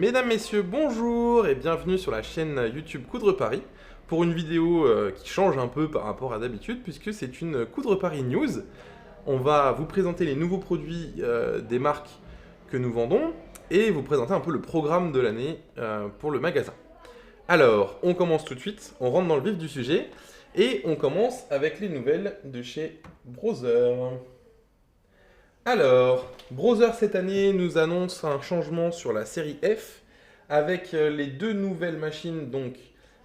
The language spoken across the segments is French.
Mesdames, Messieurs, bonjour et bienvenue sur la chaîne YouTube Coudre Paris pour une vidéo qui change un peu par rapport à d'habitude puisque c'est une Coudre Paris News. On va vous présenter les nouveaux produits des marques que nous vendons et vous présenter un peu le programme de l'année pour le magasin. Alors, on commence tout de suite, on rentre dans le vif du sujet et on commence avec les nouvelles de chez Browser. Alors, Browser cette année nous annonce un changement sur la série F avec les deux nouvelles machines, donc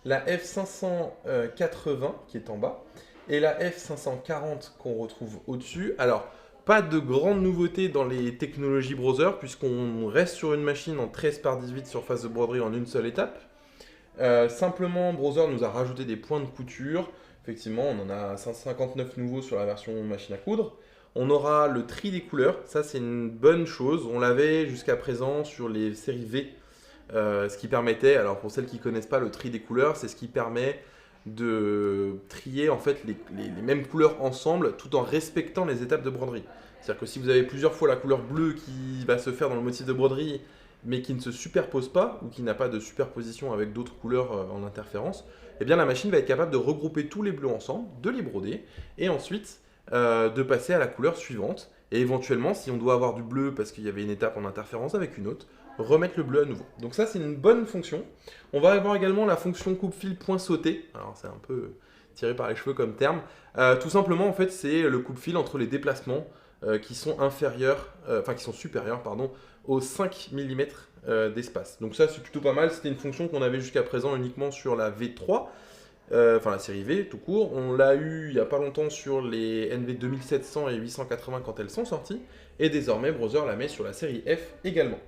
la F580 qui est en bas et la F540 qu'on retrouve au-dessus. Alors, pas de grandes nouveautés dans les technologies Browser puisqu'on reste sur une machine en 13 par 18 surface de broderie en une seule étape. Simplement, Browser nous a rajouté des points de couture. Effectivement, on en a 159 nouveaux sur la version machine à coudre. On aura le tri des couleurs, ça c'est une bonne chose. On l'avait jusqu'à présent sur les séries V, ce qui permettait, alors pour celles qui ne connaissent pas le tri des couleurs, c'est ce qui permet de trier en fait les mêmes couleurs ensemble tout en respectant les étapes de broderie. C'est-à-dire que si vous avez plusieurs fois la couleur bleue qui va se faire dans le motif de broderie, mais qui ne se superpose pas, ou qui n'a pas de superposition avec d'autres couleurs en interférence, eh bien la machine va être capable de regrouper tous les bleus ensemble, de les broder, et ensuite de passer à la couleur suivante. Et éventuellement, si on doit avoir du bleu parce qu'il y avait une étape en interférence avec une autre, remettre le bleu à nouveau. Donc ça, c'est une bonne fonction. On va avoir également la fonction coupe-fil point sauté. Alors c'est un peu tiré par les cheveux comme terme. Tout simplement, en fait, c'est le coupe-fil entre les déplacements qui sont inférieurs, qui sont supérieurs, pardon, aux 5 mm d'espace. Donc ça, c'est plutôt pas mal. C'était une fonction qu'on avait jusqu'à présent uniquement sur la V3. La série V tout court. On l'a eu il n'y a pas longtemps sur les NV 2700 et 880 quand elles sont sorties. Et désormais, Browser la met sur la série F également.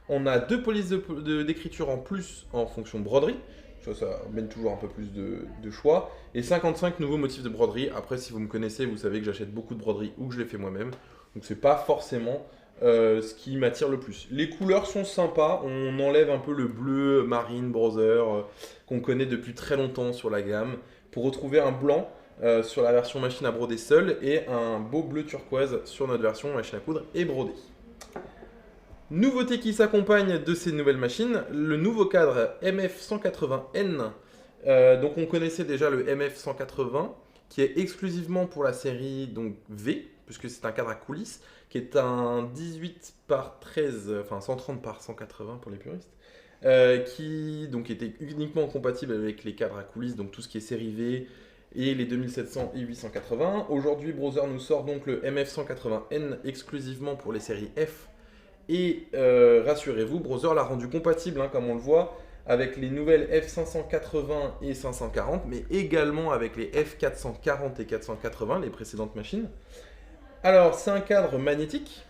On a deux polices d'écriture en plus en fonction broderie. Ça mène toujours un peu plus de choix. Et 55 nouveaux motifs de broderie. Après, si vous me connaissez, vous savez que j'achète beaucoup de broderie ou que je les fais moi-même. Donc c'est pas forcément ce qui m'attire le plus. Les couleurs sont sympas. On enlève un peu le bleu marine Browser qu'on connaît depuis très longtemps sur la gamme pour retrouver un blanc sur la version machine à broder seule et un beau bleu turquoise sur notre version machine à coudre et brodée. Nouveauté qui s'accompagne de ces nouvelles machines, le nouveau cadre MF180N. Donc on connaissait déjà le MF180 qui est exclusivement pour la série donc V, puisque c'est un cadre à coulisses, qui est un 18 par 13, enfin 130 par 180 pour les puristes, qui donc était uniquement compatible avec les cadres à coulisses, donc tout ce qui est série V et les 2700 et 880. Aujourd'hui, Browser nous sort donc le MF180N exclusivement pour les séries F. Et rassurez-vous, Browser l'a rendu compatible, comme on le voit, avec les nouvelles F580 et 540, mais également avec les F440 et 480, les précédentes machines. Alors, c'est un cadre magnétique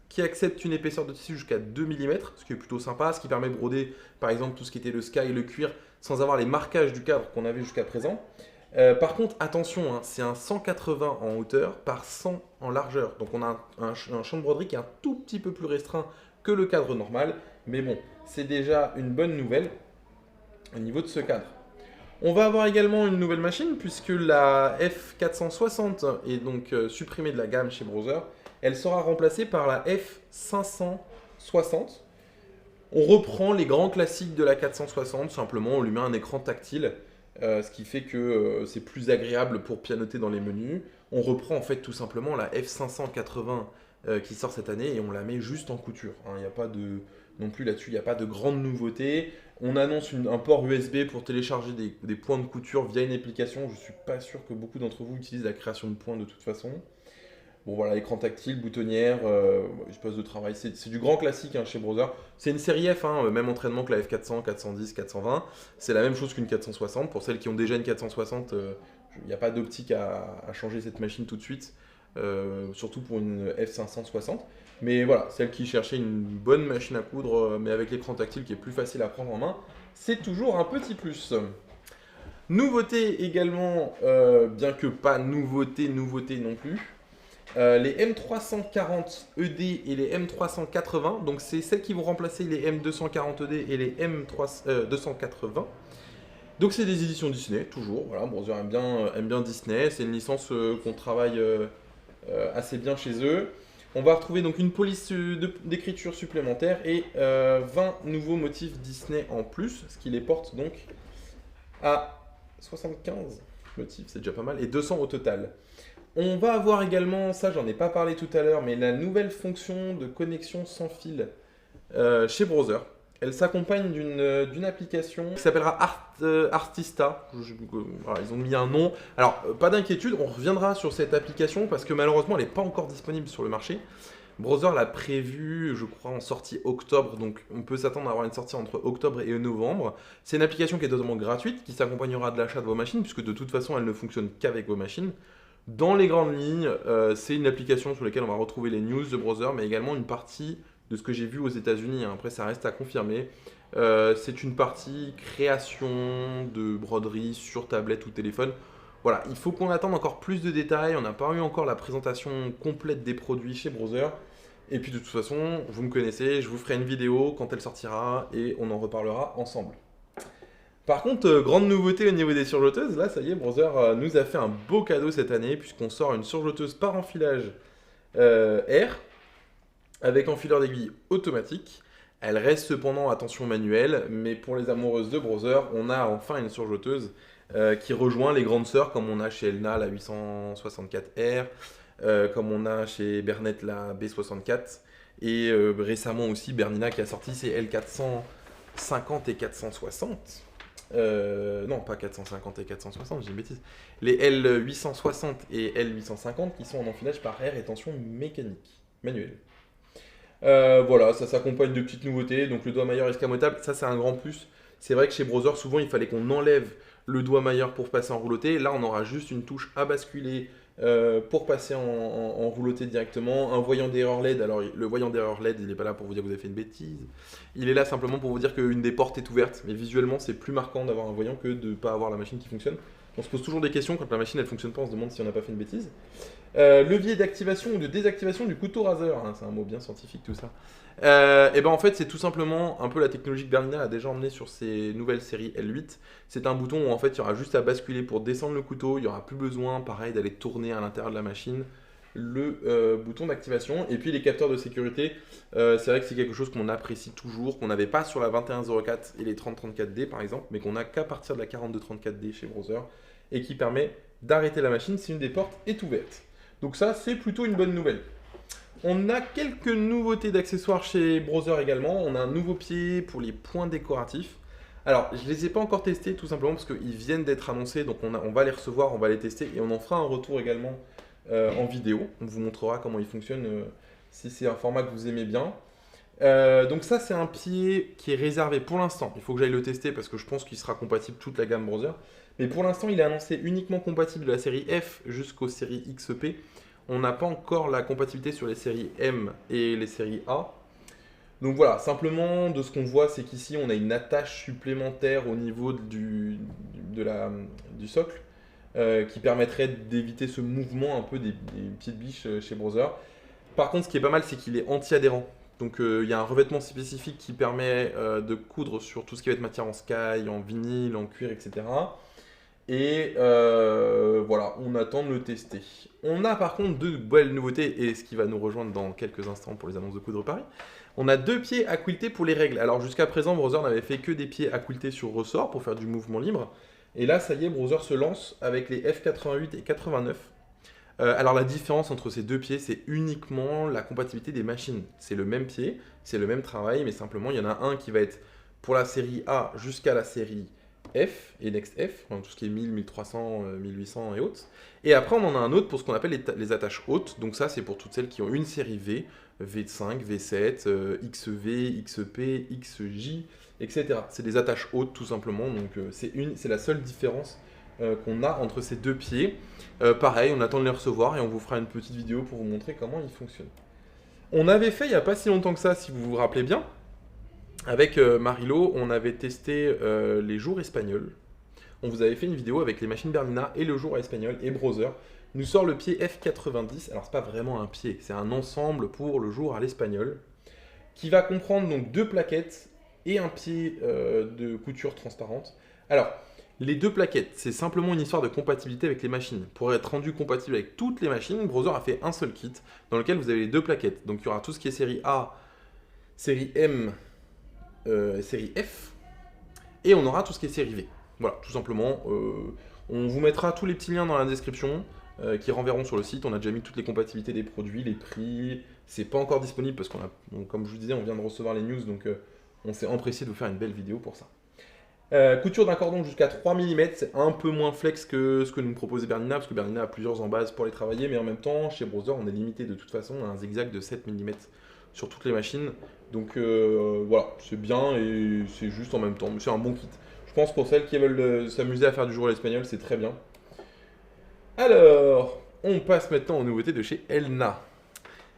qui accepte une épaisseur de tissu jusqu'à 2 mm, ce qui est plutôt sympa, ce qui permet de broder, par exemple, tout ce qui était le sky et le cuir, sans avoir les marquages du cadre qu'on avait jusqu'à présent. Par contre, attention, c'est un 180 en hauteur par 100 en largeur. Donc on a un champ de broderie qui est un tout petit peu plus restreint que le cadre normal. Mais bon, c'est déjà une bonne nouvelle au niveau de ce cadre. On va avoir également une nouvelle machine puisque la F460 est donc supprimée de la gamme chez Browser. Elle sera remplacée par la F560. On reprend les grands classiques de la 460, simplement on lui met un écran tactile. Ce qui fait que c'est plus agréable pour pianoter dans les menus. On reprend en fait tout simplement la F580 qui sort cette année et on la met juste en couture. Il n'y a pas de, non plus là-dessus, il n'y a pas de grande nouveauté. On annonce un port USB pour télécharger des points de couture via une application. Je ne suis pas sûr que beaucoup d'entre vous utilisent la création de points de toute façon. Bon voilà, écran tactile, boutonnière, espace de travail, c'est du grand classique chez Browser. C'est une série F, même entraînement que la F400, 410, 420. C'est la même chose qu'une 460. Pour celles qui ont déjà une 460, il n'y a pas d'optique à changer cette machine tout de suite, surtout pour une F560. Mais voilà, celles qui cherchaient une bonne machine à coudre, mais avec l'écran tactile qui est plus facile à prendre en main, c'est toujours un petit plus. Nouveauté également, bien que pas nouveauté non plus. Les M340ED et les M380, donc c'est celles qui vont remplacer les M240ED et les M280. Donc c'est des éditions Disney, toujours. Voilà, Browser aime bien Disney, c'est une licence qu'on travaille assez bien chez eux. On va retrouver donc une police d'écriture supplémentaire et 20 nouveaux motifs Disney en plus, ce qui les porte donc à 75 motifs, c'est déjà pas mal, et 200 au total. On va avoir également, ça j'en ai pas parlé tout à l'heure, mais la nouvelle fonction de connexion sans fil chez Browser. Elle s'accompagne d'une application qui s'appellera Artista. Voilà, ils ont mis un nom. Alors, pas d'inquiétude, on reviendra sur cette application parce que malheureusement, elle n'est pas encore disponible sur le marché. Browser l'a prévu, je crois, en sortie octobre, donc on peut s'attendre à avoir une sortie entre octobre et novembre. C'est une application qui est totalement gratuite, qui s'accompagnera de l'achat de vos machines, puisque de toute façon, elle ne fonctionne qu'avec vos machines. Dans les grandes lignes, c'est une application sur laquelle on va retrouver les news de Browser, mais également une partie de ce que j'ai vu aux États-Unis. Après, ça reste à confirmer. C'est une partie création de broderie sur tablette ou téléphone. Voilà, il faut qu'on attende encore plus de détails. On n'a pas eu encore la présentation complète des produits chez Browser. Et puis de toute façon, vous me connaissez, je vous ferai une vidéo quand elle sortira et on en reparlera ensemble. Par contre, grande nouveauté au niveau des surjeteuses, là ça y est, Browser nous a fait un beau cadeau cette année puisqu'on sort une surjeteuse par enfilage R avec enfileur d'aiguille automatique. Elle reste cependant à tension manuelle, mais pour les amoureuses de Browser, on a enfin une surjeteuse qui rejoint les grandes sœurs comme on a chez Elna la 864R, comme on a chez Bernet la B64, et récemment aussi Bernina qui a sorti ses L450 et 460. Non, pas 450 et 460, j'ai une bêtise. Les L860 et L850 qui sont en enfilage par air et tension mécanique, manuelle. Voilà, ça s'accompagne de petites nouveautés. Donc le doigt mailleur escamotable, ça c'est un grand plus. C'est vrai que chez Browser, souvent il fallait qu'on enlève le doigt mailleur pour passer en rouloté. Là, on aura juste une touche à basculer pour passer en rouloté directement. Un voyant d'erreur LED. Alors le voyant d'erreur LED, il n'est pas là pour vous dire que vous avez fait une bêtise. Il est là simplement pour vous dire qu'une des portes est ouverte. Mais visuellement, c'est plus marquant d'avoir un voyant que de ne pas avoir la machine qui fonctionne. On se pose toujours des questions quand la machine elle fonctionne pas, on se demande si on n'a pas fait une bêtise. Levier d'activation ou de désactivation du couteau raseur, hein, c'est un mot bien scientifique tout ça. Et ben en fait c'est tout simplement un peu la technologie que Bernina a déjà emmenée sur ses nouvelles séries L8. C'est un bouton où en fait il y aura juste à basculer pour descendre le couteau, il n'y aura plus besoin pareil d'aller tourner à l'intérieur de la machine le bouton d'activation. Et puis les capteurs de sécurité, c'est vrai que c'est quelque chose qu'on apprécie toujours, qu'on n'avait pas sur la 2104 et les 3034D par exemple, mais qu'on a qu'à partir de la 4234D chez Browser, et qui permet d'arrêter la machine si une des portes est ouverte. Donc ça, c'est plutôt une bonne nouvelle. On a quelques nouveautés d'accessoires chez Browser également. On a un nouveau pied pour les points décoratifs. Alors, je ne les ai pas encore testés tout simplement parce qu'ils viennent d'être annoncés. Donc on va les recevoir, on va les tester et on en fera un retour également en vidéo. On vous montrera comment ils fonctionnent si c'est un format que vous aimez bien. Donc ça, c'est un pied qui est réservé pour l'instant. Il faut que j'aille le tester parce que je pense qu'il sera compatible toute la gamme Browser. Mais pour l'instant, il est annoncé uniquement compatible de la série F jusqu'aux séries XP. On n'a pas encore la compatibilité sur les séries M et les séries A. Donc voilà, simplement de ce qu'on voit, c'est qu'ici on a une attache supplémentaire au niveau du socle qui permettrait d'éviter ce mouvement un peu des petites biches chez Browser. Par contre, ce qui est pas mal, c'est qu'il est anti-adhérent. Donc il y a un revêtement spécifique qui permet de coudre sur tout ce qui va être matière en sky, en vinyle, en cuir, etc. Et voilà, on attend de le tester. On a par contre deux belles nouveautés, et ce qui va nous rejoindre dans quelques instants pour les annonces de Coudre Paris. On a deux pieds à quilter pour les règles. Alors jusqu'à présent, Browser n'avait fait que des pieds à quilter sur ressort pour faire du mouvement libre. Et là, ça y est, Browser se lance avec les F88 et 89. Alors la différence entre ces deux pieds, c'est uniquement la compatibilité des machines. C'est le même pied, c'est le même travail, mais simplement, il y en a un qui va être pour la série A jusqu'à la série F et Next F, tout ce qui est 1000, 1300, 1800 et autres. Et après, on en a un autre pour ce qu'on appelle les attaches hautes. Donc ça, c'est pour toutes celles qui ont une série V, V5, V7, XV, XP, XJ, etc. C'est des attaches hautes, tout simplement. Donc c'est la seule différence qu'on a entre ces deux pieds. Pareil, on attend de les recevoir et on vous fera une petite vidéo pour vous montrer comment ils fonctionnent. On avait fait, il n'y a pas si longtemps que ça, si vous vous rappelez bien, avec Marilo, on avait testé les jours espagnols. On vous avait fait une vidéo avec les machines Bernina et le jour espagnol, et Browser nous sort le pied F90. Alors c'est pas vraiment un pied, c'est un ensemble pour le jour à l'espagnol, qui va comprendre donc deux plaquettes et un pied de couture transparente. Alors, Les deux plaquettes, c'est simplement une histoire de compatibilité avec les machines. Pour être rendu compatible avec toutes les machines, Browser a fait un seul kit dans lequel vous avez les deux plaquettes. Donc il y aura tout ce qui est série A, série M, série F, et on aura tout ce qui est série V. Voilà, tout simplement. On vous mettra tous les petits liens dans la description qui renverront sur le site. On a déjà mis toutes les compatibilités des produits, les prix. C'est pas encore disponible parce comme je vous disais, on vient de recevoir les news, donc on s'est empressé de vous faire une belle vidéo pour ça. Couture d'un cordon jusqu'à 3 mm, c'est un peu moins flex que ce que nous proposait Bernina, parce que Bernina a plusieurs embases pour les travailler, mais en même temps, chez Browser, on est limité de toute façon à un zigzag de 7 mm sur toutes les machines. Donc voilà, c'est bien et c'est juste en même temps, c'est un bon kit. Je pense pour celles qui veulent s'amuser à faire du jour à l'espagnol, c'est très bien. Alors, on passe maintenant aux nouveautés de chez Elna.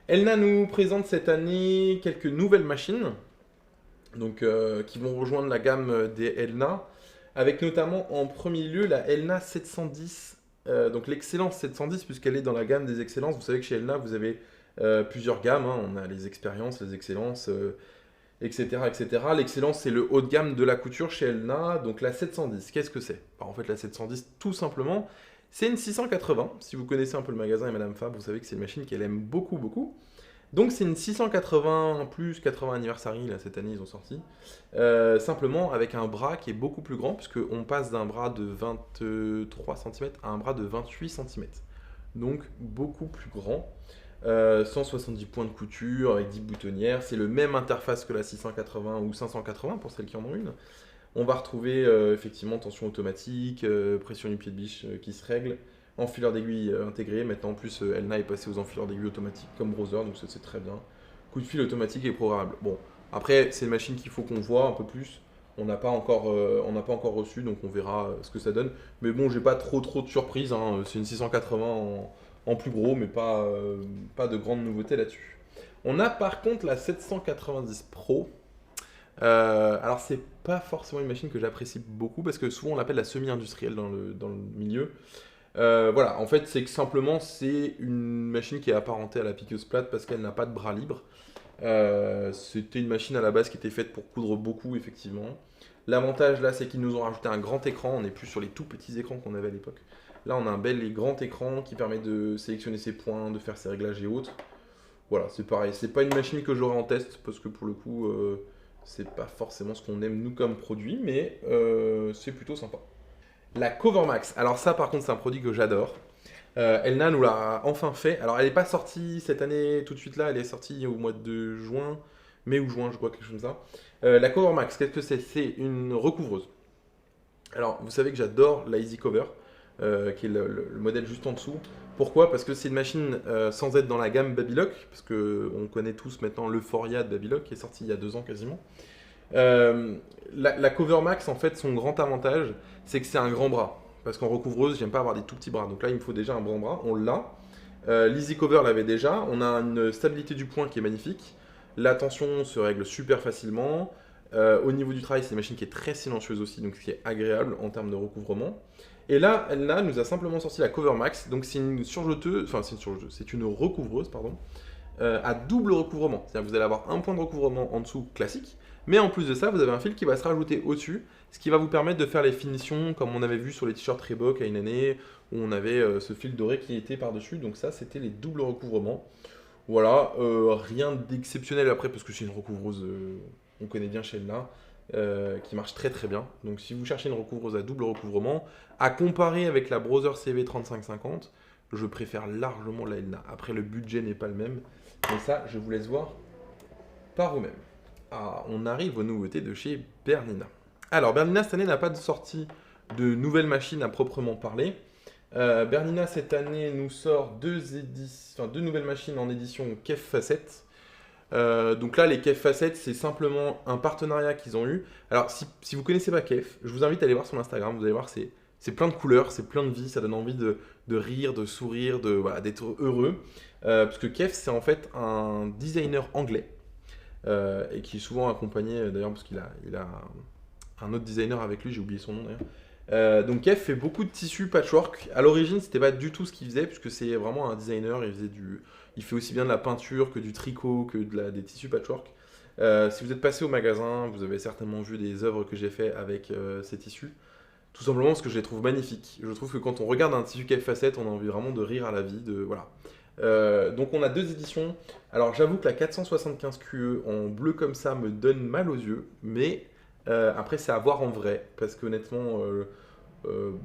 Elna nous présente cette année quelques nouvelles machines. Donc, qui vont rejoindre la gamme des Elna, avec notamment en premier lieu la Elna 710, donc l'excellence 710, puisqu'elle est dans la gamme des excellences. Vous savez que chez Elna, vous avez plusieurs gammes, hein. On a les expériences, les excellences, etc., etc. L'excellence, c'est le haut de gamme de la couture chez Elna. Donc la 710, qu'est-ce que c'est? En fait, la 710, tout simplement, c'est une 680. Si vous connaissez un peu le magasin et Madame Fab, vous savez que c'est une machine qu'elle aime beaucoup, beaucoup. Donc c'est une 680 plus 80 anniversary, là cette année ils ont sorti, simplement avec un bras qui est beaucoup plus grand, puisqu'on passe d'un bras de 23 cm à un bras de 28 cm. Donc beaucoup plus grand, 170 points de couture avec 10 boutonnières, c'est le même interface que la 680 ou 580 pour celles qui en ont une. On va retrouver effectivement tension automatique, pression du pied de biche qui se règle, enfileur d'aiguille intégré. Maintenant en plus Elna est passé aux enfileurs d'aiguille automatiques comme Browser, donc ça c'est très bien. Coup de fil automatique et programmable. Bon, après c'est une machine qu'il faut qu'on voit un peu plus. On n'a pas encore reçu, donc on verra ce que ça donne. Mais bon, j'ai pas trop de surprises, hein. C'est une 680 en plus gros, mais pas de grandes nouveautés là-dessus. On a par contre la 790 Pro. Alors c'est pas forcément une machine que j'apprécie beaucoup parce que souvent on l'appelle la semi-industrielle dans le milieu. Voilà, en fait c'est que simplement c'est une machine qui est apparentée à la piqueuse plate parce qu'elle n'a pas de bras libre. C'était une machine à la base qui était faite pour coudre beaucoup effectivement. L'avantage là c'est qu'ils nous ont rajouté un grand écran, on n'est plus sur les tout petits écrans qu'on avait à l'époque. Là on a un bel et grand écran qui permet de sélectionner ses points, de faire ses réglages et autres. Voilà, c'est pareil, c'est pas une machine que j'aurais en test parce que pour le coup c'est pas forcément ce qu'on aime nous comme produit, mais c'est plutôt sympa. La Covermax, alors ça par contre c'est un produit que j'adore. Elna nous l'a enfin fait. Alors elle n'est pas sortie cette année tout de suite là, elle est sortie au mois de juin, mai ou juin je crois, quelque chose comme ça. La Covermax, qu'est-ce que c'est? C'est une recouvreuse. Alors vous savez que j'adore la Easy Cover, qui est le modèle juste en dessous. Pourquoi? Parce que c'est une machine sans être dans la gamme Babylock, parce qu'on connaît tous maintenant l'Euphoria de Babylock qui est sorti il y a 2 ans quasiment. La Covermax, en fait, son grand avantage, c'est que c'est un grand bras. Parce qu'en recouvreuse, j'aime pas avoir des tout petits bras. Donc là, il me faut déjà un grand bras. On l'a. L'Easy Cover l'avait déjà. On a une stabilité du point qui est magnifique. La tension se règle super facilement. Au niveau du travail, c'est une machine qui est très silencieuse aussi, donc ce qui est agréable en termes de recouvrement. Et là, Elna nous a simplement sorti la Covermax. Donc c'est une surjeteuse, enfin c'est une recouvreuse, pardon, à double recouvrement. C'est-à-dire que vous allez avoir un point de recouvrement en dessous classique, mais en plus de ça, vous avez un fil qui va se rajouter au-dessus, ce qui va vous permettre de faire les finitions comme on avait vu sur les t-shirts Reebok à une année, où on avait ce fil doré qui était par-dessus. Donc ça, c'était les doubles recouvrements. Voilà, rien d'exceptionnel après, parce que c'est une recouvreuse, on connaît bien chez Elna, qui marche très très bien. Donc si vous cherchez une recouvreuse à double recouvrement, à comparer avec la Browser CV 3550, je préfère largement la Elna. Après, le budget n'est pas le même, mais ça, je vous laisse voir par vous-même. Ah, on arrive aux nouveautés de chez Bernina. Alors, Bernina, cette année, n'a pas de sortie de nouvelles machines à proprement parler. Bernina, cette année, nous sort deux nouvelles machines en édition Kef Facette. Donc là, les Kef Facette, c'est simplement un partenariat qu'ils ont eu. Alors, si vous ne connaissez pas Kef, je vous invite à aller voir son Instagram. Vous allez voir, c'est plein de couleurs, c'est plein de vie, ça donne envie de rire, de sourire, voilà, d'être heureux. Parce que Kef, c'est en fait un designer anglais. Et qui est souvent accompagné, d'ailleurs, parce qu'il a un autre designer avec lui, j'ai oublié son nom d'ailleurs. Donc Kef fait beaucoup de tissus patchwork. À l'origine, c'était pas du tout ce qu'il faisait, puisque c'est vraiment un designer. Il fait aussi bien de la peinture que du tricot, que des tissus patchwork. Si vous êtes passé au magasin, vous avez certainement vu des œuvres que j'ai fait avec ces tissus. Tout simplement parce que je les trouve magnifiques. Je trouve que quand on regarde un tissu KF Facette, on a envie vraiment de rire à la vie, voilà. Donc on a deux éditions. Alors j'avoue que la 475 QE en bleu comme ça me donne mal aux yeux, mais après c'est à voir en vrai, parce qu'honnêtement, bon,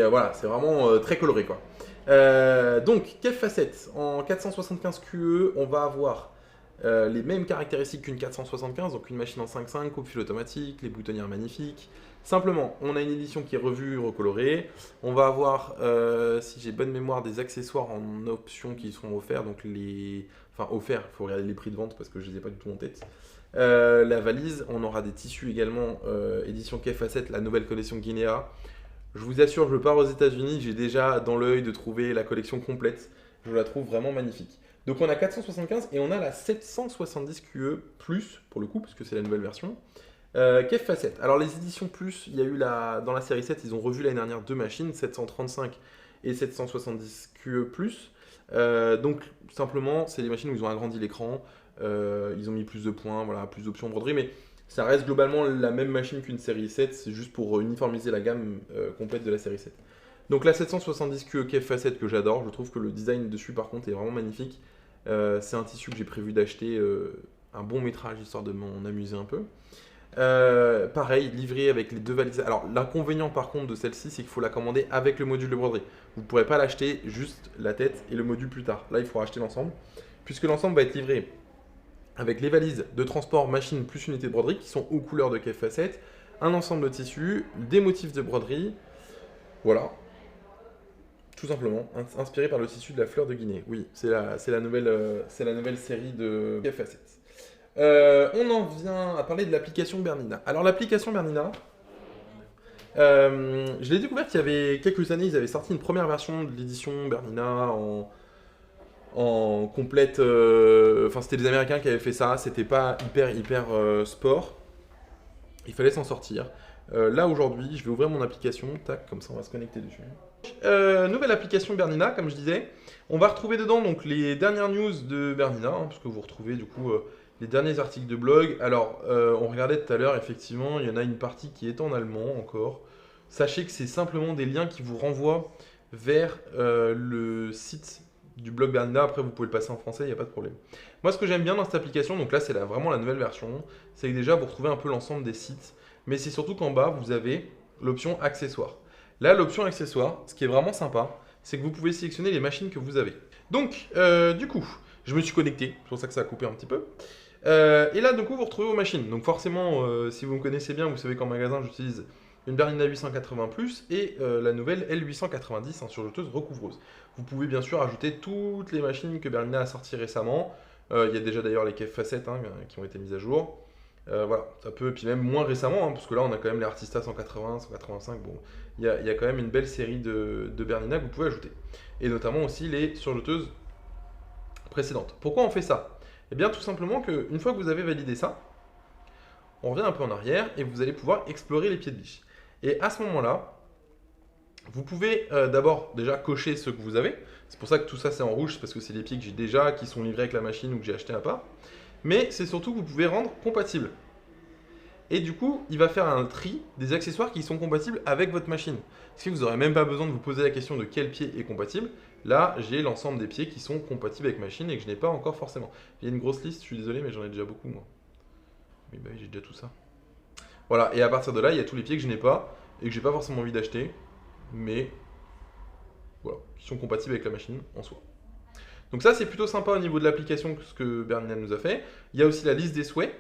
voilà, c'est vraiment très coloré quoi. Donc KF Facette en 475 QE, on va avoir les mêmes caractéristiques qu'une 475, donc une machine en 5.5, coupe-fil automatique, les boutonnières magnifiques. Simplement, on a une édition qui est revue, recolorée. On va avoir, si j'ai bonne mémoire, des accessoires en option qui seront offerts. Donc enfin, offerts, il faut regarder les prix de vente parce que je ne les ai pas du tout en tête. La valise, on aura des tissus également, édition KF Facette, la nouvelle collection Guinea. Je vous assure, je pars aux États-Unis, j'ai déjà dans l'œil de trouver la collection complète. Je la trouve vraiment magnifique. Donc on a 475 et on a la 770 QE plus pour le coup, parce que c'est la nouvelle version. KF Facette. Alors les éditions plus, il y a eu dans la série 7, ils ont revu l'année dernière deux machines, 735 et 770 QE plus. Donc simplement, c'est des machines où ils ont agrandi l'écran, ils ont mis plus de points, voilà, plus d'options broderie, mais ça reste globalement la même machine qu'une série 7, c'est juste pour uniformiser la gamme complète de la série 7. Donc la 770 QE KF Facette que j'adore, je trouve que le design dessus par contre est vraiment magnifique. C'est un tissu que j'ai prévu d'acheter un bon métrage histoire de m'en amuser un peu. Pareil, livré avec les deux valises. Alors l'inconvénient par contre de celle-ci, c'est qu'il faut la commander avec le module de broderie. Vous ne pourrez pas l'acheter juste la tête et le module plus tard. Là, il faudra acheter l'ensemble, puisque l'ensemble va être livré avec les valises de transport machine plus unité de broderie qui sont aux couleurs de KF Facette, un ensemble de tissus, des motifs de broderie. Voilà. Tout simplement, inspiré par le tissu de la fleur de Guinée. Oui, c'est la nouvelle série de KF Facette. On en vient à parler de l'application Bernina. Alors l'application Bernina, je l'ai découvert qu'il y avait quelques années, ils avaient sorti une première version de l'édition Bernina en complète. Enfin, c'était les Américains qui avaient fait ça, c'était pas hyper sport. Il fallait s'en sortir. Là aujourd'hui, je vais ouvrir mon application, tac, comme ça on va se connecter dessus. Nouvelle application Bernina, comme je disais. On va retrouver dedans donc les dernières news de Bernina, parce que vous retrouvez du coup les derniers articles de blog. Alors, on regardait tout à l'heure, effectivement, il y en a une partie qui est en allemand encore. Sachez que c'est simplement des liens qui vous renvoient vers le site du blog Bernina. Après, vous pouvez le passer en français, il n'y a pas de problème. Moi, ce que j'aime bien dans cette application, donc là, c'est vraiment la nouvelle version, c'est que déjà, vous retrouvez un peu l'ensemble des sites, mais c'est surtout qu'en bas, vous avez l'option accessoires. Là, l'option accessoires, ce qui est vraiment sympa, c'est que vous pouvez sélectionner les machines que vous avez. Donc, du coup, je me suis connecté, c'est pour ça que ça a coupé un petit peu. Et là, du coup, vous retrouvez vos machines. Donc forcément, si vous me connaissez bien, vous savez qu'en magasin, j'utilise une Bernina 880+, et la nouvelle L890 en surjeteuse recouvreuse. Vous pouvez bien sûr ajouter toutes les machines que Bernina a sorties récemment. Il y a déjà d'ailleurs les KF Facette qui ont été mises à jour. Voilà, ça peut, puis même moins récemment, parce que là on a quand même les Artista 180, 185, bon, il y a quand même une belle série de Bernina que vous pouvez ajouter. Et notamment aussi les surjeteuses précédentes. Pourquoi on fait ça? Eh bien tout simplement qu'une fois que vous avez validé ça, on revient un peu en arrière et vous allez pouvoir explorer les pieds de biche. Et à ce moment-là, vous pouvez d'abord déjà cocher ceux que vous avez. C'est pour ça que tout ça c'est en rouge, parce que c'est les pieds que j'ai déjà, qui sont livrés avec la machine ou que j'ai acheté à part. Mais c'est surtout que vous pouvez rendre compatible. Et du coup, il va faire un tri des accessoires qui sont compatibles avec votre machine. Ce qui fait que vous n'aurez même pas besoin de vous poser la question de quel pied est compatible. Là, j'ai l'ensemble des pieds qui sont compatibles avec machine et que je n'ai pas encore forcément. Il y a une grosse liste, je suis désolé, mais j'en ai déjà beaucoup moi. Oui, bah oui, j'ai déjà tout ça. Voilà, et à partir de là, il y a tous les pieds que je n'ai pas et que j'ai pas forcément envie d'acheter, mais voilà, qui sont compatibles avec la machine en soi. Donc ça, c'est plutôt sympa au niveau de l'application, ce que Bernina nous a fait. Il y a aussi la liste des souhaits.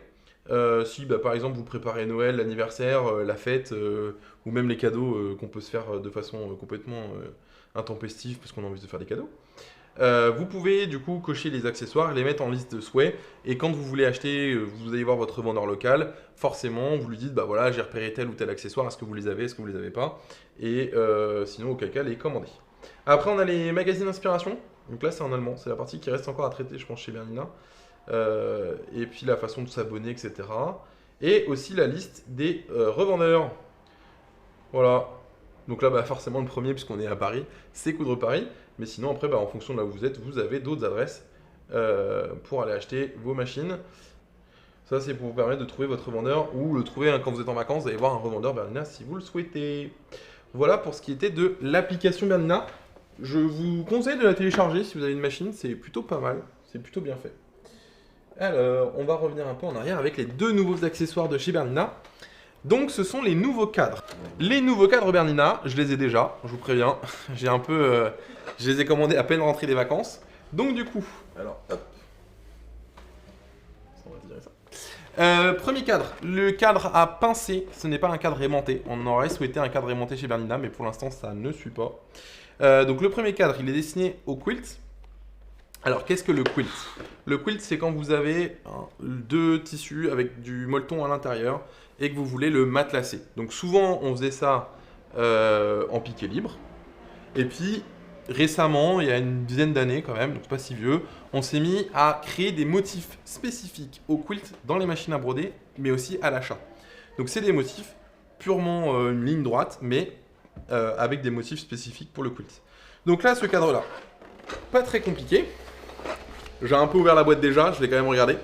Si par exemple vous préparez Noël, l'anniversaire, la fête, ou même les cadeaux qu'on peut se faire de façon complètement intempestive parce qu'on a envie de faire des cadeaux. Vous pouvez du coup cocher les accessoires, les mettre en liste de souhaits, et quand vous voulez acheter, vous allez voir votre vendeur local, forcément vous lui dites bah voilà j'ai repéré tel ou tel accessoire, est-ce que vous les avez, est-ce que vous les avez pas, et sinon auquel cas les commander. Après on a les magazines d'inspiration, donc là c'est en allemand, c'est la partie qui reste encore à traiter je pense chez Bernina. Et puis la façon de s'abonner, etc. Et aussi la liste des revendeurs. Voilà. Donc là, bah, forcément, le premier, puisqu'on est à Paris, c'est Coudre Paris. Mais sinon, après, bah, en fonction de là où vous êtes, vous avez d'autres adresses pour aller acheter vos machines. Ça, c'est pour vous permettre de trouver votre revendeur ou le trouver quand vous êtes en vacances, vous allez voir un revendeur Bernina si vous le souhaitez. Voilà pour ce qui était de l'application Bernina. Je vous conseille de la télécharger si vous avez une machine, c'est plutôt pas mal, c'est plutôt bien fait. Alors, on va revenir un peu en arrière avec les deux nouveaux accessoires de chez Bernina. Donc, ce sont les nouveaux cadres. Les nouveaux cadres Bernina, je les ai déjà, je vous préviens. J'ai un peu... je les ai commandés à peine rentrés des vacances. Donc, du coup, alors, hop. On va tirer ça. Premier cadre, le cadre à pincer, ce n'est pas un cadre aimanté. On aurait souhaité un cadre aimanté chez Bernina, mais pour l'instant ça ne suit pas. Donc le premier cadre, il est destiné au quilt. Alors qu'est-ce que le quilt? Le quilt, c'est quand vous avez deux tissus avec du molleton à l'intérieur et que vous voulez le matelassé. Donc souvent on faisait ça en piqué libre. Et puis récemment, il y a une dizaine d'années quand même, donc pas si vieux, on s'est mis à créer des motifs spécifiques au quilt dans les machines à broder, mais aussi à l'achat. Donc c'est des motifs purement une ligne droite, mais avec des motifs spécifiques pour le quilt. Donc là, ce cadre-là, pas très compliqué. J'ai un peu ouvert la boîte déjà, je l'ai quand même regardé.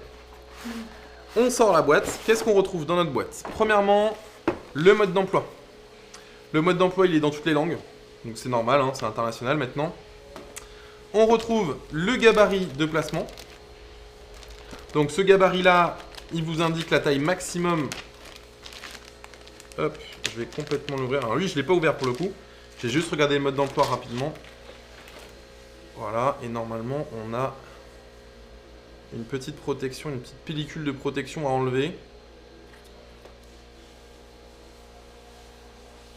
On sort la boîte. Qu'est-ce qu'on retrouve dans notre boîte? Premièrement, le mode d'emploi. Le mode d'emploi, il est dans toutes les langues. Donc c'est normal, hein, c'est international maintenant. On retrouve le gabarit de placement. Donc ce gabarit-là, il vous indique la taille maximum. Hop, je vais complètement l'ouvrir. Alors lui, je ne l'ai pas ouvert pour le coup. J'ai juste regardé le mode d'emploi rapidement. Voilà, et normalement, on a une petite protection, une petite pellicule de protection à enlever.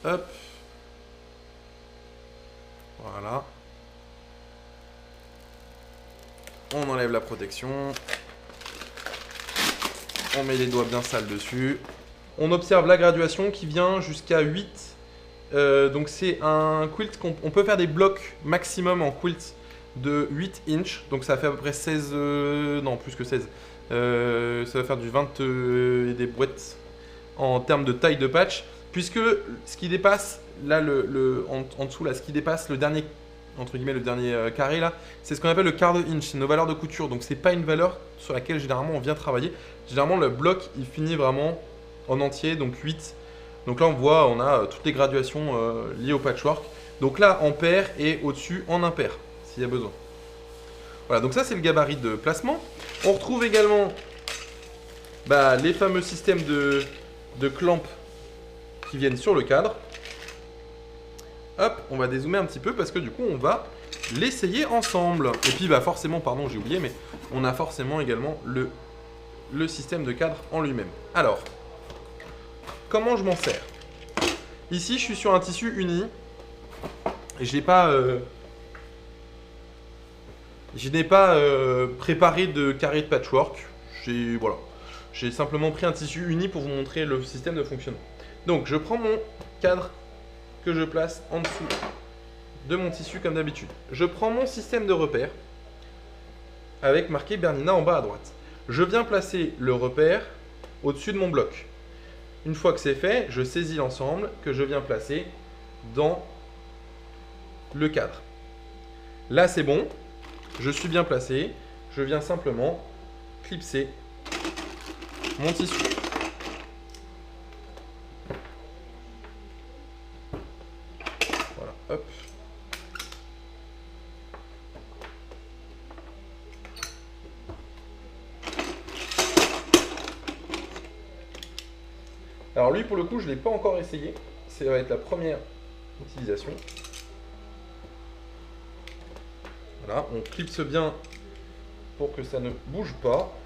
Hop. Voilà. On enlève la protection. On met les doigts bien sales dessus. On observe la graduation qui vient jusqu'à 8. Donc c'est un quilt qu'on peut faire des blocs maximum en quilt de 8 inches. Donc ça fait à peu près 16... non, plus que 16. Ça va faire du 20 et des boîtes en termes de taille de patch. Puisque ce qui dépasse, là, en dessous, là, ce qui dépasse le dernier, entre guillemets, le dernier carré, là, c'est ce qu'on appelle le quart de inch. C'est nos valeurs de couture. Donc c'est pas une valeur sur laquelle généralement on vient travailler. Généralement le bloc, il finit vraiment en entier, donc 8. Donc là on voit, on a toutes les graduations liées au patchwork. Donc là en paire et au-dessus en impair, s'il y a besoin. Voilà, donc ça c'est le gabarit de placement. On retrouve également les fameux systèmes de clamps qui viennent sur le cadre. Hop, on va dézoomer un petit peu parce que du coup on va l'essayer ensemble. Et puis forcément, pardon j'ai oublié, mais on a forcément également le système de cadre en lui-même. Alors, comment je m'en sers? Ici, je suis sur un tissu uni. Et je n'ai pas préparé de carré de patchwork. J'ai simplement pris un tissu uni pour vous montrer le système de fonctionnement. Donc, je prends mon cadre que je place en dessous de mon tissu comme d'habitude. Je prends mon système de repère avec marqué Bernina en bas à droite. Je viens placer le repère au-dessus de mon bloc. Une fois que c'est fait, je saisis l'ensemble que je viens placer dans le cadre. Là, c'est bon. Je suis bien placé. Je viens simplement clipser mon tissu. Voilà, hop. Alors lui, pour le coup, je ne l'ai pas encore essayé. Ça va être la première utilisation. Voilà, on clipse bien pour que ça ne bouge pas.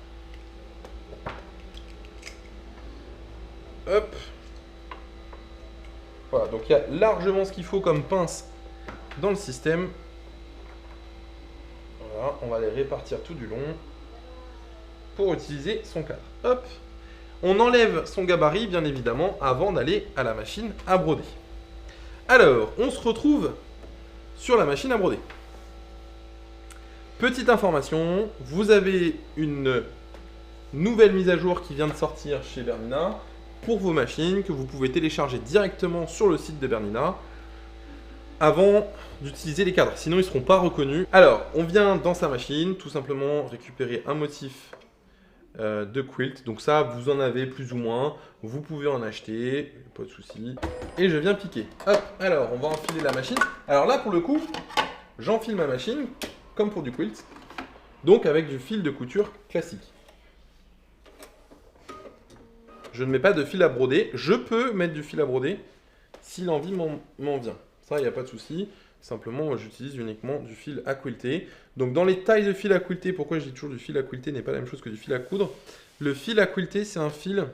Hop. Voilà, donc il y a largement ce qu'il faut comme pince dans le système. Voilà, on va les répartir tout du long pour utiliser son cadre. Hop. On enlève son gabarit, bien évidemment, avant d'aller à la machine à broder. Alors, on se retrouve sur la machine à broder. Petite information, vous avez une nouvelle mise à jour qui vient de sortir chez Bernina pour vos machines que vous pouvez télécharger directement sur le site de Bernina avant d'utiliser les cadres, sinon ils ne seront pas reconnus. Alors, on vient dans sa machine, tout simplement récupérer un motif de quilt. Donc ça, vous en avez plus ou moins. Vous pouvez en acheter, pas de souci. Et je viens piquer. Hop, alors on va enfiler la machine. Alors là, pour le coup, j'enfile ma machine, comme pour du quilt. Donc avec du fil de couture classique. Je ne mets pas de fil à broder. Je peux mettre du fil à broder si l'envie m'en vient. Ça, il n'y a pas de souci. Simplement, j'utilise uniquement du fil à quilter. Donc, dans les tailles de fil à quilter, pourquoi je dis toujours du fil à quilter n'est pas la même chose que du fil à coudre. Le fil à quilter, c'est un fil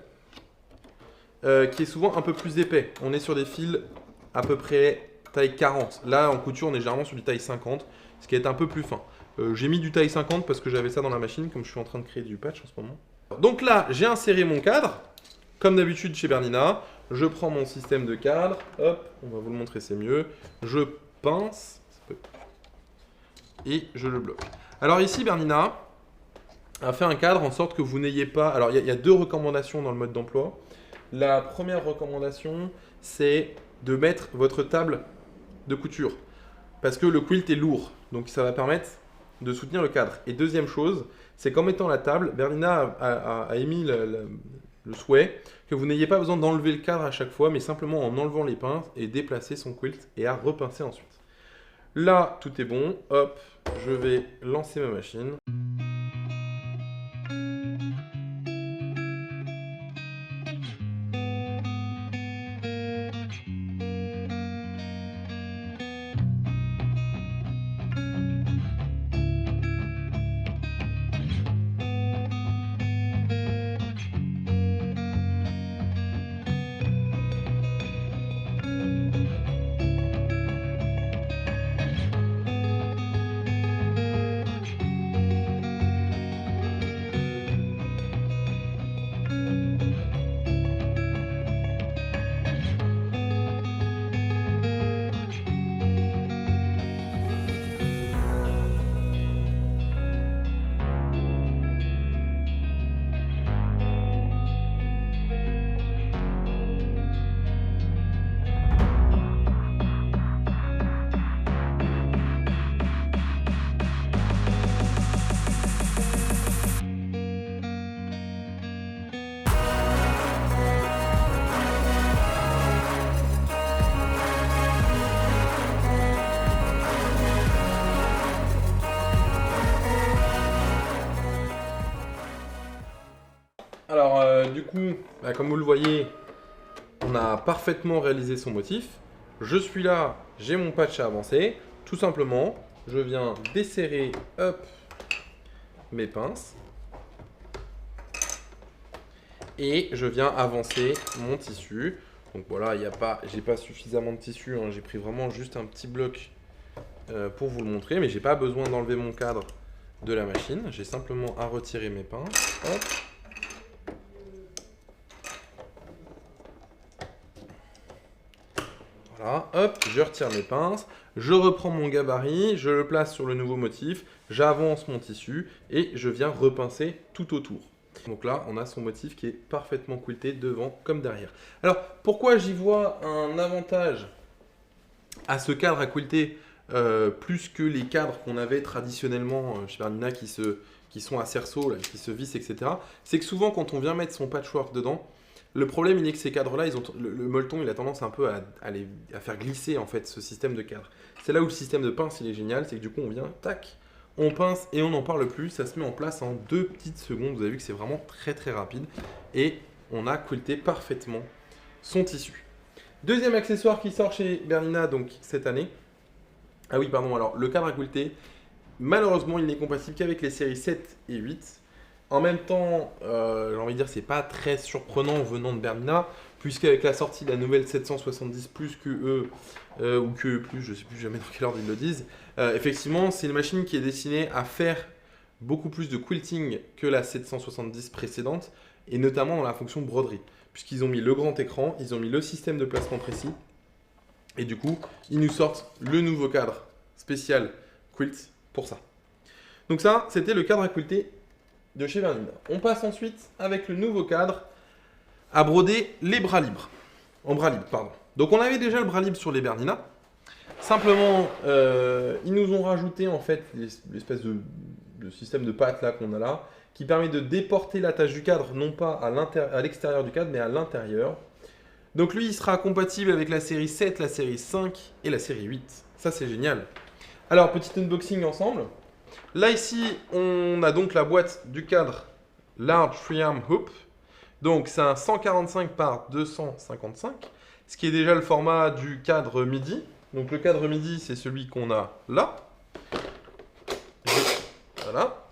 qui est souvent un peu plus épais. On est sur des fils à peu près taille 40. Là, en couture, on est généralement sur du taille 50, ce qui est un peu plus fin. J'ai mis du taille 50 parce que j'avais ça dans la machine, comme je suis en train de créer du patch en ce moment. Donc là, j'ai inséré mon cadre. Comme d'habitude chez Bernina, je prends mon système de cadre. Hop, on va vous le montrer, c'est mieux. Je pince et je le bloque. Alors ici, Bernina a fait un cadre en sorte que vous n'ayez pas... Alors il y a deux recommandations dans le mode d'emploi. La première recommandation, c'est de mettre votre table de couture parce que le quilt est lourd, donc ça va permettre de soutenir le cadre. Et deuxième chose, c'est qu'en mettant la table, Bernina a émis le souhait que vous n'ayez pas besoin d'enlever le cadre à chaque fois, mais simplement en enlevant les pinces et déplacer son quilt et à repincer ensuite. Là, tout est bon. Hop, je vais lancer ma machine. Alors, du coup, comme vous le voyez, on a parfaitement réalisé son motif. Je suis là, j'ai mon patch à avancer. Tout simplement, je viens desserrer hop, mes pinces. Et je viens avancer mon tissu. Donc voilà, j'ai pas suffisamment de tissu, hein. J'ai pris vraiment juste un petit bloc pour vous le montrer. Mais j'ai pas besoin d'enlever mon cadre de la machine. J'ai simplement à retirer mes pinces. Hop. Voilà, hop, je retire mes pinces, je reprends mon gabarit, je le place sur le nouveau motif, j'avance mon tissu et je viens repincer tout autour. Donc là, on a son motif qui est parfaitement quilté devant comme derrière. Alors, pourquoi j'y vois un avantage à ce cadre à quilter plus que les cadres qu'on avait traditionnellement chez Bernina qui sont à cerceau, là, qui se vissent, etc. C'est que souvent, quand on vient mettre son patchwork dedans, le problème, il est que ces cadres-là, le molleton, il a tendance un peu à faire glisser en fait ce système de cadre. C'est là où le système de pince, il est génial, c'est que du coup, on vient, tac, on pince et on n'en parle plus. Ça se met en place en 2 petites secondes. Vous avez vu que c'est vraiment très très rapide. Et on a quilté parfaitement son tissu. Deuxième accessoire qui sort chez Bernina donc cette année. Ah oui, pardon, alors le cadre à quilter, malheureusement, il n'est compatible qu'avec les séries 7 et 8. En même temps, j'ai envie de dire, c'est pas très surprenant venant de Bernina, puisqu'avec la sortie de la nouvelle 770 plus QE ou QE plus, je sais plus jamais dans quel ordre ils le disent, effectivement, c'est une machine qui est destinée à faire beaucoup plus de quilting que la 770 précédente, et notamment dans la fonction broderie, puisqu'ils ont mis le grand écran, ils ont mis le système de placement précis, et du coup, ils nous sortent le nouveau cadre spécial quilt pour ça. Donc ça, c'était le cadre à quilter de chez Bernina. On passe ensuite avec le nouveau cadre à broder les bras libres. En bras libre, pardon. Donc on avait déjà le bras libre sur les Bernina. Simplement, ils nous ont rajouté en fait l'espèce de le système de pattes là qu'on a là, qui permet de déporter l'attache du cadre, non pas à l'extérieur du cadre, mais à l'intérieur. Donc lui, il sera compatible avec la série 7, la série 5 et la série 8. Ça, c'est génial. Alors, petit unboxing ensemble. Là, ici, on a donc la boîte du cadre Large Freearm Hoop. Donc, c'est un 145 par 255, ce qui est déjà le format du cadre MIDI. Donc, le cadre MIDI, c'est celui qu'on a là. Voilà.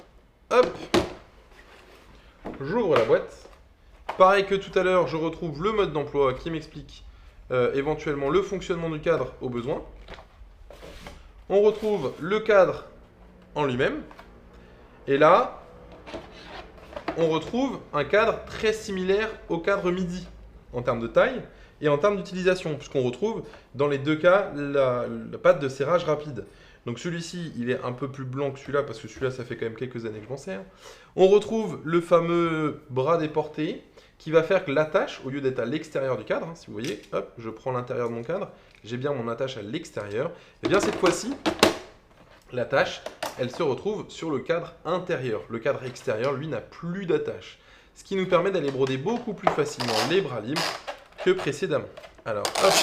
Hop. J'ouvre la boîte. Pareil que tout à l'heure, je retrouve le mode d'emploi qui m'explique éventuellement le fonctionnement du cadre au besoin. On retrouve le cadre en lui-même. Et là, on retrouve un cadre très similaire au cadre MIDI en termes de taille et en termes d'utilisation, puisqu'on retrouve dans les deux cas la patte de serrage rapide. Donc celui-ci, il est un peu plus blanc que celui-là, parce que celui-là, ça fait quand même quelques années que je m'en sers. On retrouve le fameux bras déporté, qui va faire que l'attache, au lieu d'être à l'extérieur du cadre, hein, si vous voyez, hop, je prends l'intérieur de mon cadre, j'ai bien mon attache à l'extérieur, et bien cette fois-ci, l'attache, elle se retrouve sur le cadre intérieur. Le cadre extérieur, lui, n'a plus d'attache. Ce qui nous permet d'aller broder beaucoup plus facilement les bras libres que précédemment. Alors, hop,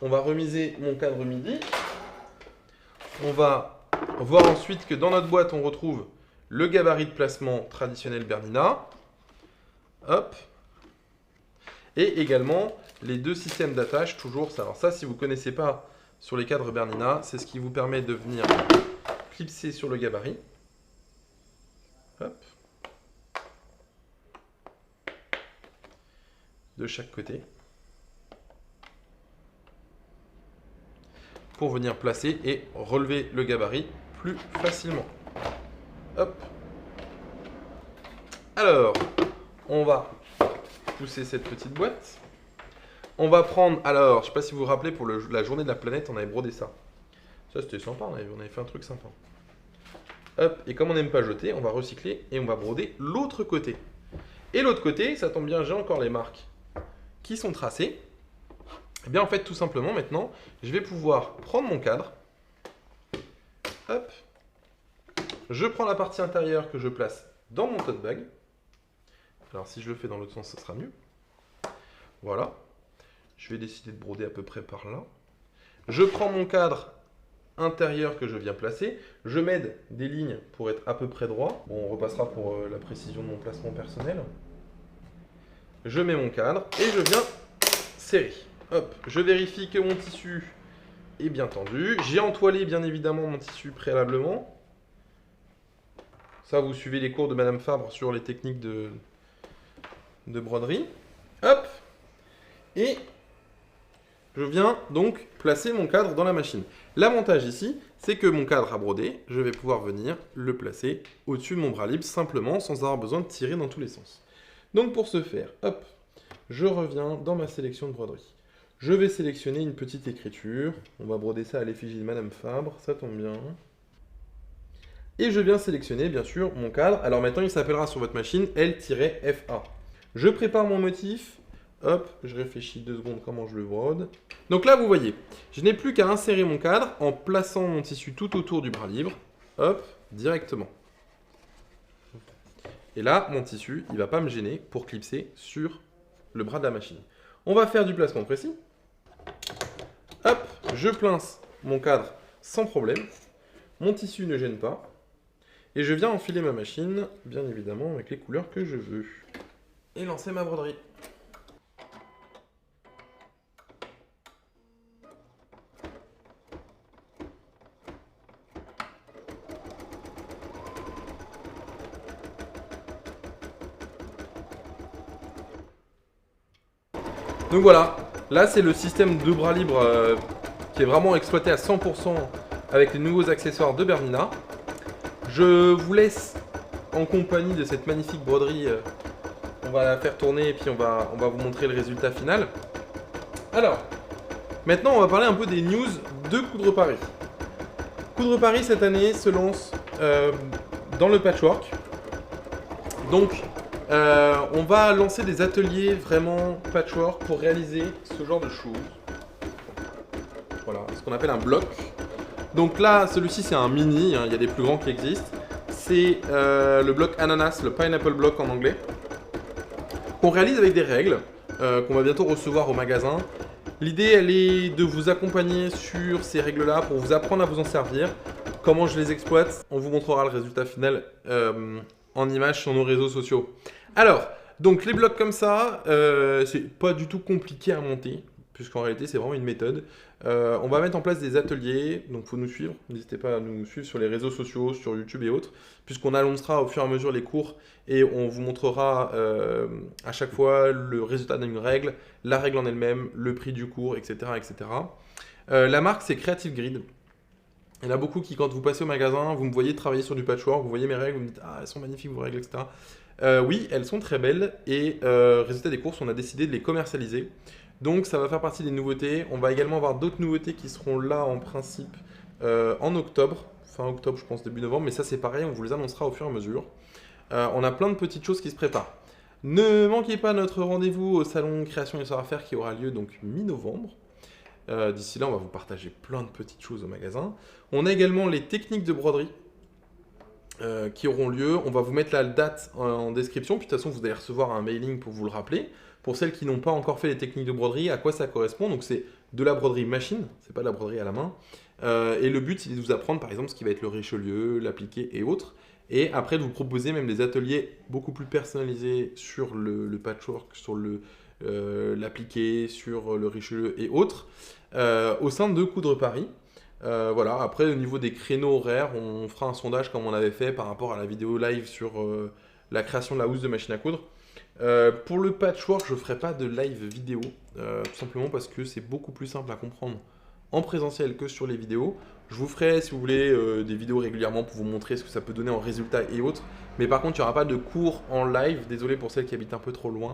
on va remiser mon cadre MIDI. On va voir ensuite que dans notre boîte, on retrouve le gabarit de placement traditionnel Bernina. Hop. Et également les deux systèmes d'attache, toujours. Alors ça, si vous ne connaissez pas sur les cadres Bernina, c'est ce qui vous permet de venir clipser sur le gabarit. Hop. De chaque côté. Pour venir placer et relever le gabarit plus facilement. Hop. Alors, on va pousser cette petite boîte. On va prendre, alors, je ne sais pas si vous vous rappelez, pour la journée de la planète, on avait brodé ça. Ça, c'était sympa, on avait fait un truc sympa. Hop, et comme on n'aime pas jeter, on va recycler et on va broder l'autre côté. Et l'autre côté, ça tombe bien, j'ai encore les marques qui sont tracées. Et bien en fait, tout simplement, maintenant, je vais pouvoir prendre mon cadre. Hop. Je prends la partie intérieure que je place dans mon tote bag. Alors si je le fais dans l'autre sens, ça sera mieux. Voilà. Je vais décider de broder à peu près par là. Je prends mon cadre intérieur que je viens placer. Je m'aide des lignes pour être à peu près droit. Bon, on repassera pour la précision de mon placement personnel. Je mets mon cadre et je viens serrer. Hop, je vérifie que mon tissu est bien tendu. J'ai entoilé bien évidemment mon tissu préalablement. Ça, vous suivez les cours de Madame Fabre sur les techniques de broderie. Hop, et je viens donc placer mon cadre dans la machine. L'avantage ici, c'est que mon cadre à broder, je vais pouvoir venir le placer au-dessus de mon bras libre simplement sans avoir besoin de tirer dans tous les sens. Donc pour ce faire, hop, je reviens dans ma sélection de broderie. Je vais sélectionner une petite écriture. On va broder ça à l'effigie de Madame Fabre, ça tombe bien. Et je viens sélectionner bien sûr mon cadre. Alors maintenant il s'appellera sur votre machine L-FA. Je prépare mon motif. Hop, je réfléchis 2 secondes comment je le brode. Donc là vous voyez, je n'ai plus qu'à insérer mon cadre en plaçant mon tissu tout autour du bras libre. Hop, directement. Et là, mon tissu, il ne va pas me gêner pour clipser sur le bras de la machine. On va faire du placement précis. Hop, je pince mon cadre sans problème. Mon tissu ne gêne pas. Et je viens enfiler ma machine, bien évidemment, avec les couleurs que je veux. Et lancer ma broderie. Donc voilà, là c'est le système de bras libre qui est vraiment exploité à 100% avec les nouveaux accessoires de Bernina. Je vous laisse en compagnie de cette magnifique broderie. On va la faire tourner et puis on va vous montrer le résultat final. Alors, maintenant on va parler un peu des news de Coudre Paris. Coudre Paris cette année se lance dans le patchwork. Donc, on va lancer des ateliers vraiment patchwork pour réaliser ce genre de choses. Voilà, ce qu'on appelle un bloc. Donc là, celui-ci c'est un mini, hein, il y a des plus grands qui existent. c'est le bloc ananas, le pineapple block en anglais, qu'on réalise avec des règles, qu'on va bientôt recevoir au magasin. L'idée, elle est de vous accompagner sur ces règles-là pour vous apprendre à vous en servir. Comment je les exploite, on vous montrera le résultat final en image sur nos réseaux sociaux. Alors, donc les blocs comme ça, c'est pas du tout compliqué à monter, puisqu'en réalité c'est vraiment une méthode. On va mettre en place des ateliers, donc il faut nous suivre. N'hésitez pas à nous suivre sur les réseaux sociaux, sur YouTube et autres, puisqu'on annoncera au fur et à mesure les cours et on vous montrera à chaque fois le résultat d'une règle, la règle en elle-même, le prix du cours, etc. etc. La marque c'est Creative Grid. Il y en a beaucoup qui, quand vous passez au magasin, vous me voyez travailler sur du patchwork, vous voyez mes règles, vous me dites ah elles sont magnifiques vos règles, etc. Oui, elles sont très belles et résultat des courses, on a décidé de les commercialiser. Donc ça va faire partie des nouveautés. On va également avoir d'autres nouveautés qui seront là en principe en octobre, fin octobre je pense début novembre, mais ça c'est pareil, on vous les annoncera au fur et à mesure. On a plein de petites choses qui se préparent. Ne manquez pas notre rendez-vous au salon Création et Savoir-Faire qui aura lieu donc mi-novembre. D'ici là, on va vous partager plein de petites choses au magasin. On a également les techniques de broderie qui auront lieu. On va vous mettre la date en description. Puis de toute façon, vous allez recevoir un mailing pour vous le rappeler. Pour celles qui n'ont pas encore fait les techniques de broderie, à quoi ça correspond? Donc c'est de la broderie machine, c'est pas de la broderie à la main. Et le but, c'est de vous apprendre par exemple ce qui va être le Richelieu, l'appliqué et autres. Et après, de vous proposer même des ateliers beaucoup plus personnalisés sur le patchwork, sur l'appliqué, sur le Richelieu et autres, au sein de Coudre Paris. Voilà. Après, au niveau des créneaux horaires, on fera un sondage comme on avait fait par rapport à la vidéo live sur la création de la housse de machine à coudre. Pour le patchwork, je ne ferai pas de live vidéo, tout simplement parce que c'est beaucoup plus simple à comprendre en présentiel que sur les vidéos. Je vous ferai, si vous voulez, des vidéos régulièrement pour vous montrer ce que ça peut donner en résultat et autres. Mais par contre, il n'y aura pas de cours en live. Désolé pour celles qui habitent un peu trop loin.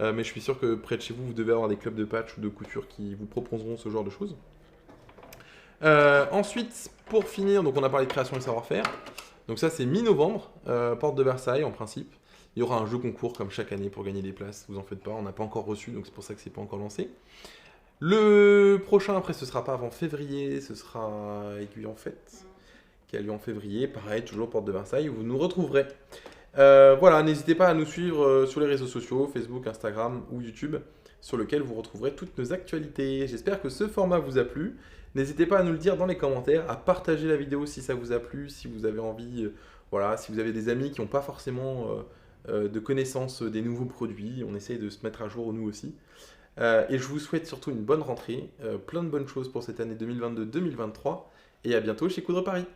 Mais je suis sûr que près de chez vous, vous devez avoir des clubs de patch ou de couture qui vous proposeront ce genre de choses. Ensuite, pour finir, donc on a parlé de création et savoir-faire. Donc ça, c'est mi-novembre, porte de Versailles en principe. Il y aura un jeu concours comme chaque année pour gagner des places, vous en faites pas, on n'a pas encore reçu, donc c'est pour ça que c'est pas encore lancé. Le prochain, après, ce sera pas avant février, ce sera Aiguille en Fête, qui a lieu en février, pareil, toujours porte de Versailles, où vous nous retrouverez. Voilà, n'hésitez pas à nous suivre sur les réseaux sociaux, Facebook, Instagram ou YouTube, sur lequel vous retrouverez toutes nos actualités. J'espère que ce format vous a plu. N'hésitez pas à nous le dire dans les commentaires, à partager la vidéo si ça vous a plu, si vous avez envie, voilà, si vous avez des amis qui n'ont pas forcément de connaissance des nouveaux produits. On essaye de se mettre à jour nous aussi. Et je vous souhaite surtout une bonne rentrée, plein de bonnes choses pour cette année 2022-2023, et à bientôt chez Coudre Paris.